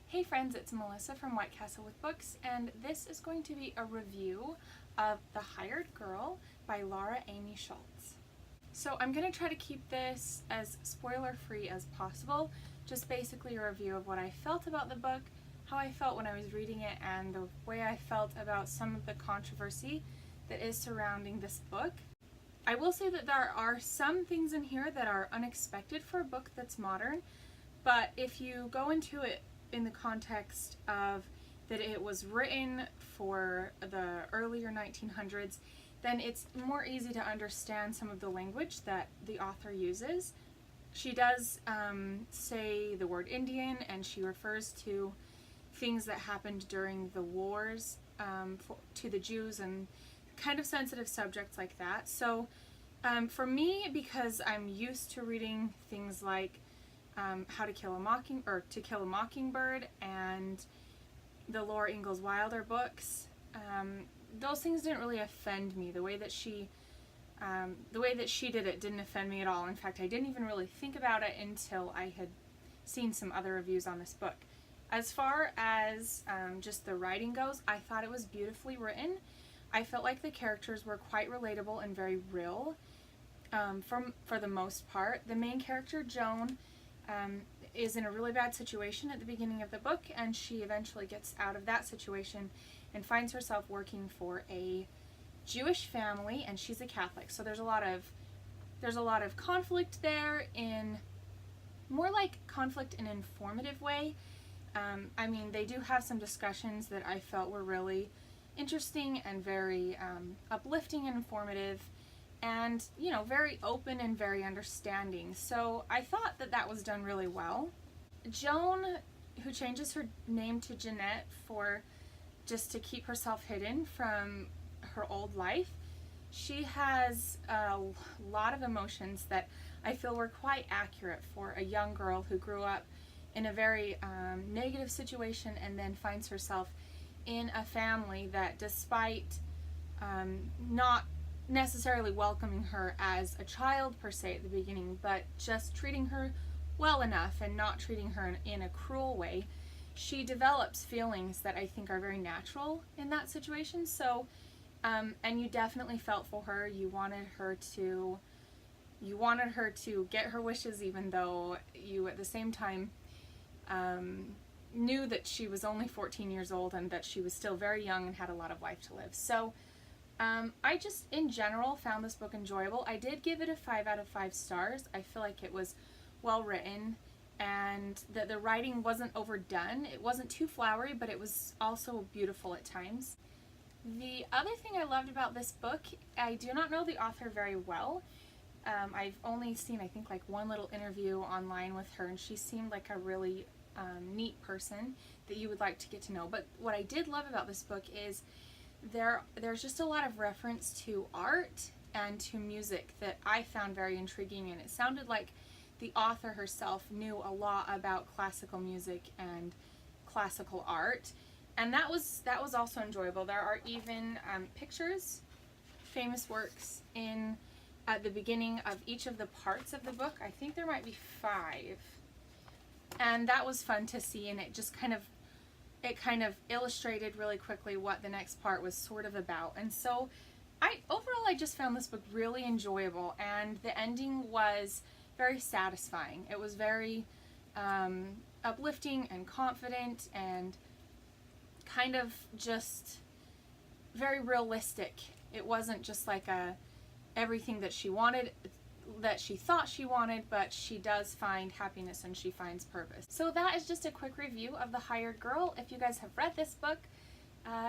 Hey friends, it's Melissa from White Castle with Books, and this is going to be a review of The Hired Girl by Laura Amy Schlitz. So I'm going to try to keep this as spoiler-free as possible, just basically a review of what I felt about the book, how I felt when I was reading it, and the way I felt about some of the controversy that is surrounding this book. I will say that there are some things in here that are unexpected for a book that's modern, but if you go into it in the context of that it was written for the earlier 1900s, then it's more easy to understand some of the language that the author uses. She does say the word Indian, and she refers to things that happened during the wars to the Jews and kind of sensitive subjects like that. So for me, because I'm used to reading things like How to Kill a To Kill a Mockingbird and the Laura Ingalls Wilder books, those things didn't really offend me. The way that she did it didn't offend me at all. In fact, I didn't even really think about it until I had seen some other reviews on this book. As far as just the writing goes, I thought it was beautifully written. I felt like the characters were quite relatable and very real for the most part. The main character, Joan, is in a really bad situation at the beginning of the book, and she eventually gets out of that situation and finds herself working for a Jewish family, and she's a Catholic. So there's a lot of conflict there, in more like conflict in an informative way. I mean, they do have some discussions that I felt were really interesting and very uplifting and informative, and, you know, very open and very understanding. So I thought that that was done really well. Joan, who changes her name to Jeanette just to keep herself hidden from her old life, she has a lot of emotions that I feel were quite accurate for a young girl who grew up in a very negative situation and then finds herself in a family that, despite not necessarily welcoming her as a child per se at the beginning, but just treating her well enough and not treating her in a cruel way, she develops feelings that I think are very natural in that situation. So and you definitely felt for her. You wanted her to get her wishes, even though you at the same time knew that she was only 14 years old and that she was still very young and had a lot of life to live. So I just, in general, found this book enjoyable. I did give it a 5 out of 5 stars. I feel like it was well written, and that the writing wasn't overdone. It wasn't too flowery, but it was also beautiful at times. The other thing I loved about this book, I do not know the author very well. I've only seen, I think, like one little interview online with her, and she seemed like a really neat person that you would like to get to know. But what I did love about this book is there's just a lot of reference to art and to music that I found very intriguing, and it sounded like the author herself knew a lot about classical music and classical art, and that was also enjoyable. There are even pictures, famous works at the beginning of each of the parts of the book. I think there might be 5, and that was fun to see, and it just kind of illustrated really quickly what the next part was sort of about. And so overall I just found this book really enjoyable, and the ending was very satisfying. It was very uplifting and confident and kind of just very realistic. It wasn't just like everything that she wanted, that she thought she wanted, but she does find happiness and she finds purpose. So that is just a quick review of The Hired Girl. If you guys have read this book,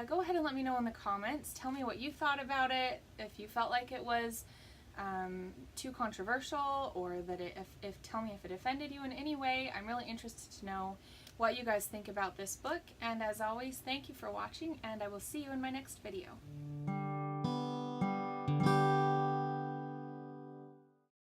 go ahead and let me know in the comments. Tell me what you thought about it, if you felt like it was too controversial, or that tell me if it offended you in any way. I'm really interested to know what you guys think about this book, and as always, thank you for watching, and I will see you in my next video.